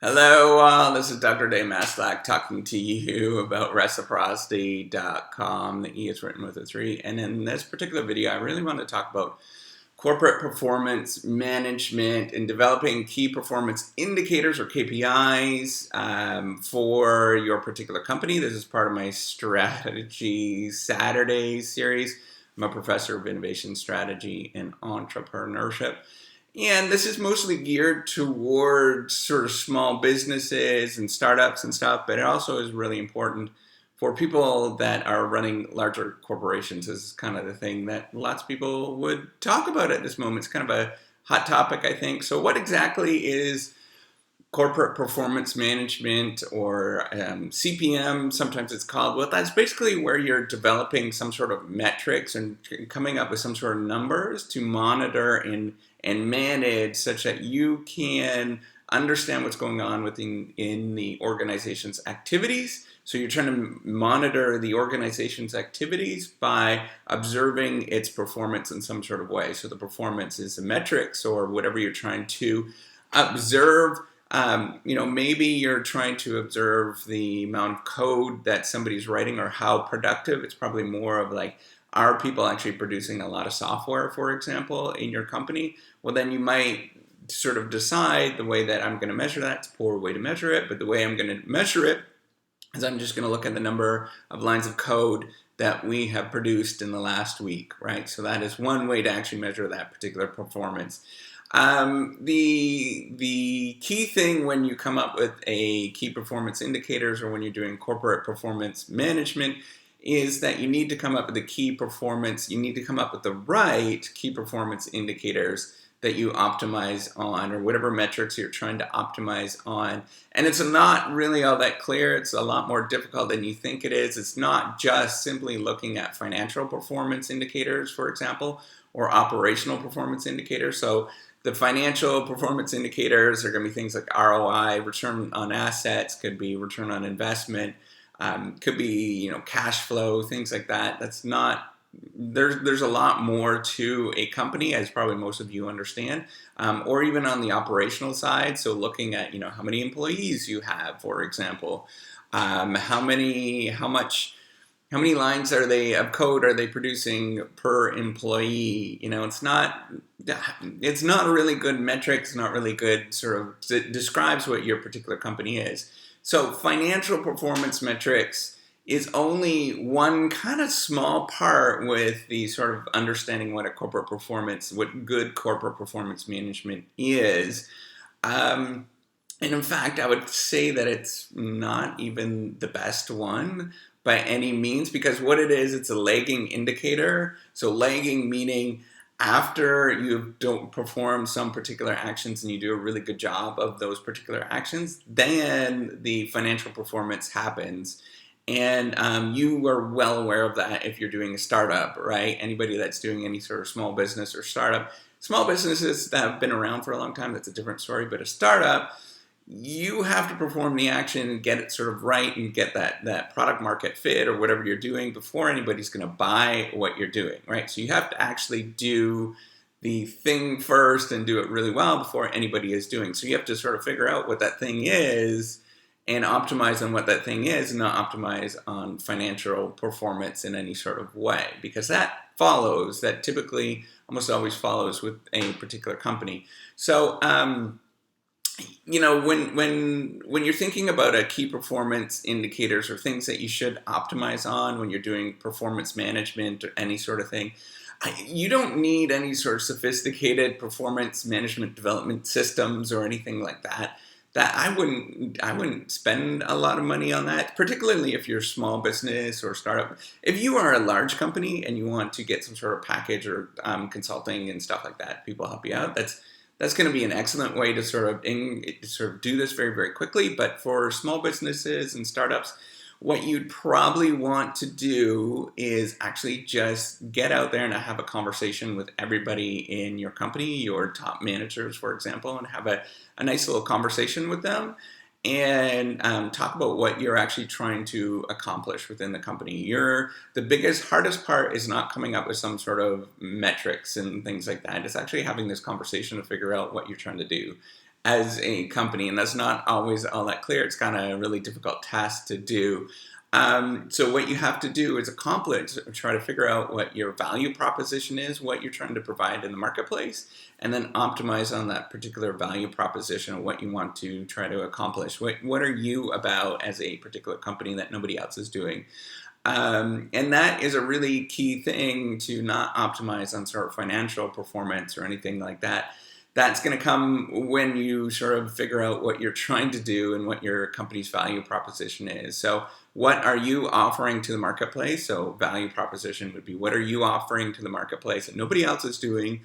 Hello, this is Dr. Dave Maslach talking to you about reciprocity.com. The E is written with a 3. And in this particular video, I really want to talk about corporate performance management and developing key performance indicators or KPIs for your particular company. This is part of my Strategy Saturday series. I'm a professor of innovation strategy and entrepreneurship. And this is mostly geared towards sort of small businesses and startups and stuff, but it also is really important for people that are running larger corporations. This is kind of the thing that lots of people would talk about at this moment. It's kind of a hot topic, I think. So what exactly is corporate performance management, or CPM, sometimes it's called? Well, that's basically where you're developing some sort of metrics and coming up with some sort of numbers to monitor and manage such that you can understand what's going on in the organization's activities. So you're trying to monitor the organization's activities by observing its performance in some sort of way. So the performance is the metrics or whatever you're trying to observe. Maybe you're trying to observe the amount of code that somebody's writing or how productive. It's probably more of like, are people actually producing a lot of software, for example, in your company? Well, then you might sort of decide the way that I'm going to measure that. It's a poor way to measure it, but the way I'm going to measure it is I'm just going to look at the number of lines of code that we have produced in the last week, right? So that is one way to actually measure that particular performance. The key thing when you come up with a key performance indicators or when you're doing corporate performance management is that you need to come up with the key performance, you need to come up with the right key performance indicators that you optimize on, or whatever metrics you're trying to optimize on. And it's not really all that clear. It's a lot more difficult than you think it is. It's not just simply looking at financial performance indicators, for example, or operational performance indicators. So the financial performance indicators are going to be things like ROI, return on assets, could be return on investment, could be cash flow, things like that. That's not there's a lot more to a company, as probably most of you understand, or even on the operational side. So looking at how many employees you have, for example, how many lines of code are they producing per employee? It's not a really good metric. It's not really good it describes what your particular company is. So financial performance metrics is only one kind of small part with the sort of understanding what good corporate performance management is. And in fact, I would say that it's not even the best one by any means, because what it is, it's a lagging indicator. So lagging meaning after you don't perform some particular actions and you do a really good job of those particular actions, then the financial performance happens. And you are well aware of that if you're doing a startup, right? Anybody that's doing any sort of small business or startup. Small businesses that have been around for a long time, that's a different story. But a startup, you have to perform the action and get it sort of right and get that product market fit or whatever you're doing before anybody's going to buy what you're doing, right? So you have to actually do the thing first and do it really well before anybody is doing. So you have to sort of figure out what that thing is and optimize on what that thing is, and not optimize on financial performance in any sort of way, because that typically almost always follows with a particular company. So when you're thinking about a key performance indicators or things that you should optimize on when you're doing performance management or any sort of thing, you don't need any sort of sophisticated performance management development systems or anything like that. I wouldn't spend a lot of money on that, particularly if you're a small business or startup. If you are a large company and you want to get some sort of package or consulting and stuff like that, people help you out. That's going to be an excellent way to sort of do this very, very quickly. But for small businesses and startups, what you'd probably want to do is actually just get out there and have a conversation with everybody in your company, your top managers, for example, and have a nice little conversation with them and talk about what you're actually trying to accomplish within the company. The hardest part is not coming up with some sort of metrics and things like that. It's actually having this conversation to figure out what you're trying to do. as a company, and that's not always all that clear. It's kind of a really difficult task to do. So what you have to do is accomplish, try to figure out what your value proposition is, what you're trying to provide in the marketplace, and then optimize on that particular value proposition of what you want to try to accomplish. What are you about as a particular company that nobody else is doing? And that is a really key thing, to not optimize on sort of financial performance or anything like that. That's going to come when you sort of figure out what you're trying to do and what your company's value proposition is. So what are you offering to the marketplace? So value proposition would be, what are you offering to the marketplace that nobody else is doing,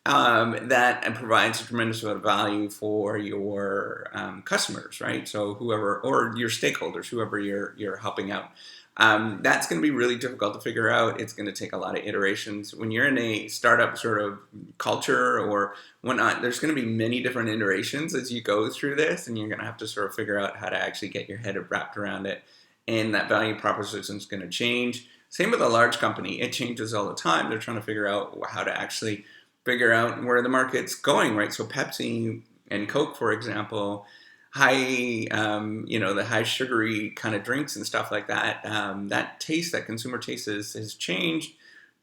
that provides a tremendous amount of value for your customers, right? So whoever, or your stakeholders, whoever you're helping out. That's going to be really difficult to figure out. It's going to take a lot of iterations. When you're in a startup sort of culture or whatnot, there's going to be many different iterations as you go through this, and you're going to have to sort of figure out how to actually get your head wrapped around it. And that value proposition is going to change. Same with a large company. It changes all the time. They're trying to figure out how to actually figure out where the market's going, right? So Pepsi and Coke, for example, the high sugary kind of drinks and stuff like that, that taste, that consumer taste has changed.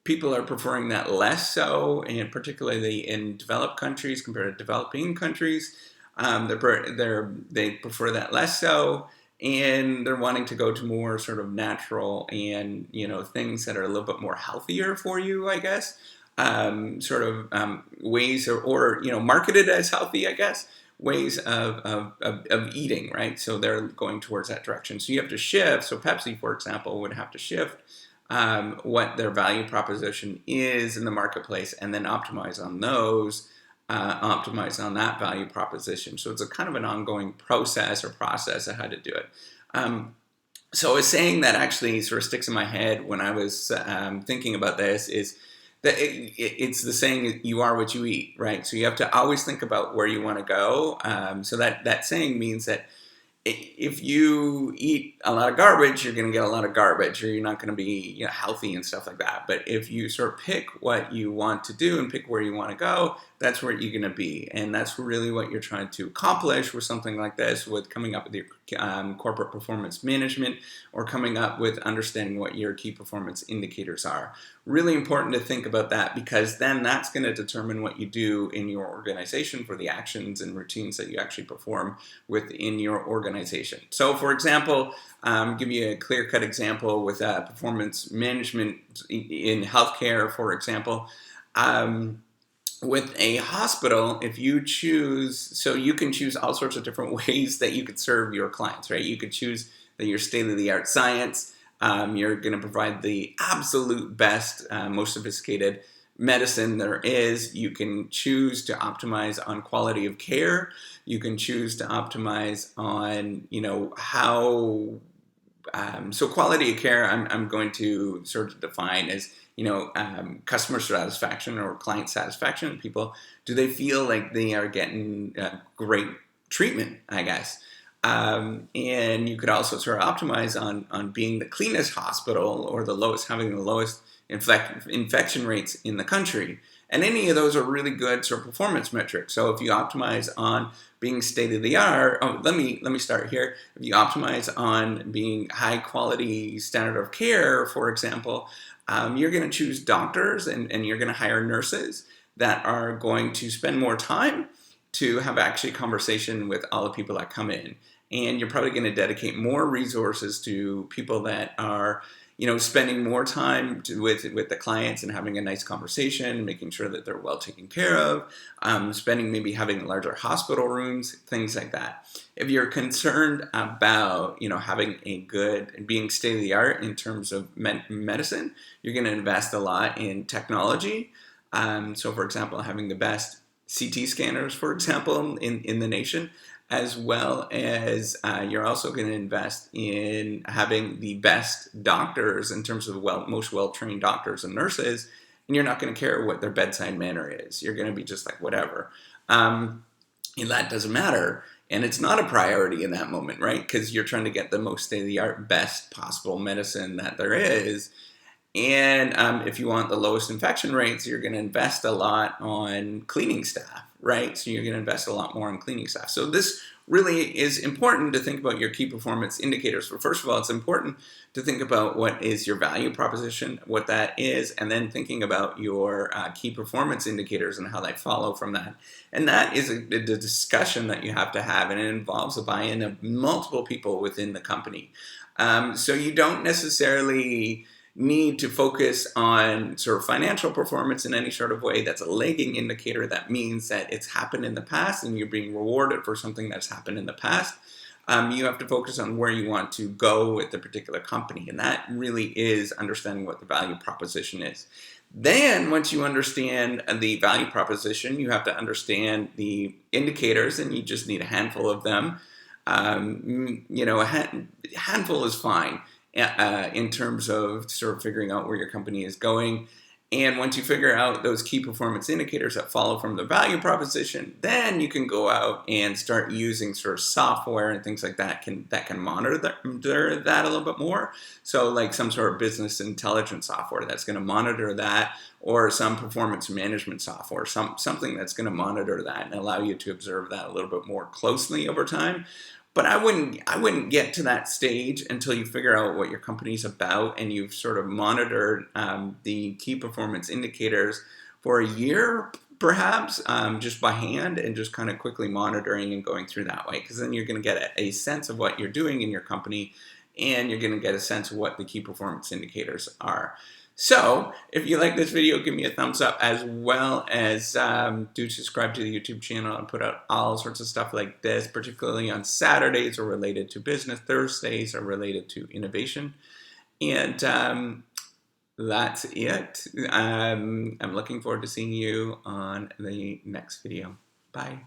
People are preferring that less so, and particularly in developed countries compared to developing countries. They prefer that less so, and they're wanting to go to more sort of natural and, things that are a little bit more healthier for you, I guess. Ways or marketed as healthy, I guess, ways of eating, right? So they're going towards that direction. So you have to shift. So Pepsi, for example, would have to shift what their value proposition is in the marketplace, and then optimize on those, optimize on that value proposition. So it's a kind of an ongoing process of how to do it. So a saying that actually sort of sticks in my head when I was thinking about this is that it's the saying, you are what you eat, right? So you have to always think about where you want to go. So that saying means that if you eat a lot of garbage, you're going to get a lot of garbage, or you're not going to be healthy and stuff like that. But if you sort of pick what you want to do and pick where you want to go, that's where you're going to be. And that's really what you're trying to accomplish with something like this, with coming up with your corporate performance management, or coming up with understanding what your key performance indicators are. Really important to think about that, because then that's going to determine what you do in your organization for the actions and routines that you actually perform within your organization. So for example, give you a clear-cut example with performance management in healthcare, for example. With a hospital, if you choose, so you can choose all sorts of different ways that you could serve your clients, right? You could choose that your state-of-the-art science, you're going to provide the absolute best, most sophisticated medicine there is. You can choose to optimize on quality of care. You can choose to optimize on, how. So quality of care, I'm going to sort of define as, customer satisfaction or client satisfaction. People, do they feel like they are getting great treatment, I guess? And you could also sort of optimize on being the cleanest hospital, or having the lowest infection rates in the country. And any of those are really good sort of performance metrics. So if you optimize on being state of the art, let me start here. If you optimize on being high quality standard of care, for example, you're going to choose doctors and you're going to hire nurses that are going to spend more time to have actually conversation with all the people that come in. And you're probably going to dedicate more resources to people that are, spending more time with the clients and having a nice conversation, making sure that they're well taken care of, having larger hospital rooms, things like that. If you're concerned about, having a good, being state of the art in terms of medicine, you're going to invest a lot in technology. So for example, having the best CT scanners, for example, in the nation, as well as you're also going to invest in having the best doctors in terms of most well-trained doctors and nurses, and you're not going to care what their bedside manner is. You're going to be just like, whatever. And that doesn't matter, and it's not a priority in that moment, right? Because you're trying to get the most state-of-the-art, best possible medicine that there is. And if you want the lowest infection rates, you're going to invest a lot on cleaning staff, right? So you're going to invest a lot more in cleaning staff. So this really is important to think about your key performance indicators. But first of all, it's important to think about what is your value proposition, what that is, and then thinking about your key performance indicators and how they follow from that. And that is a discussion that you have to have, and it involves the buy-in of multiple people within the company. So you don't necessarily need to focus on sort of financial performance in any sort of way. That's a lagging indicator. That means that it's happened in the past and you're being rewarded for something that's happened in the past. You have to focus on where you want to go with the particular company, and that really is understanding what the value proposition is. Then once you understand the value proposition, you have to understand the indicators, and you just need a handful of them. A handful is fine in terms of sort of figuring out where your company is going. And once you figure out those key performance indicators that follow from the value proposition, then you can go out and start using sort of software and things like that can monitor that a little bit more. So like some sort of business intelligence software that's going to monitor that, or some performance management software, something that's going to monitor that and allow you to observe that a little bit more closely over time. But I wouldn't get to that stage until you figure out what your company's about and you've sort of monitored the key performance indicators for a year, perhaps, just by hand, and just kind of quickly monitoring and going through that way. Because then you're going to get a sense of what you're doing in your company, and you're going to get a sense of what the key performance indicators are. So, if you like this video, give me a thumbs up, as well as do subscribe to the YouTube channel. I put out all sorts of stuff like this, particularly on Saturdays are related to business, Thursdays are related to innovation. And that's it. I'm looking forward to seeing you on the next video. Bye.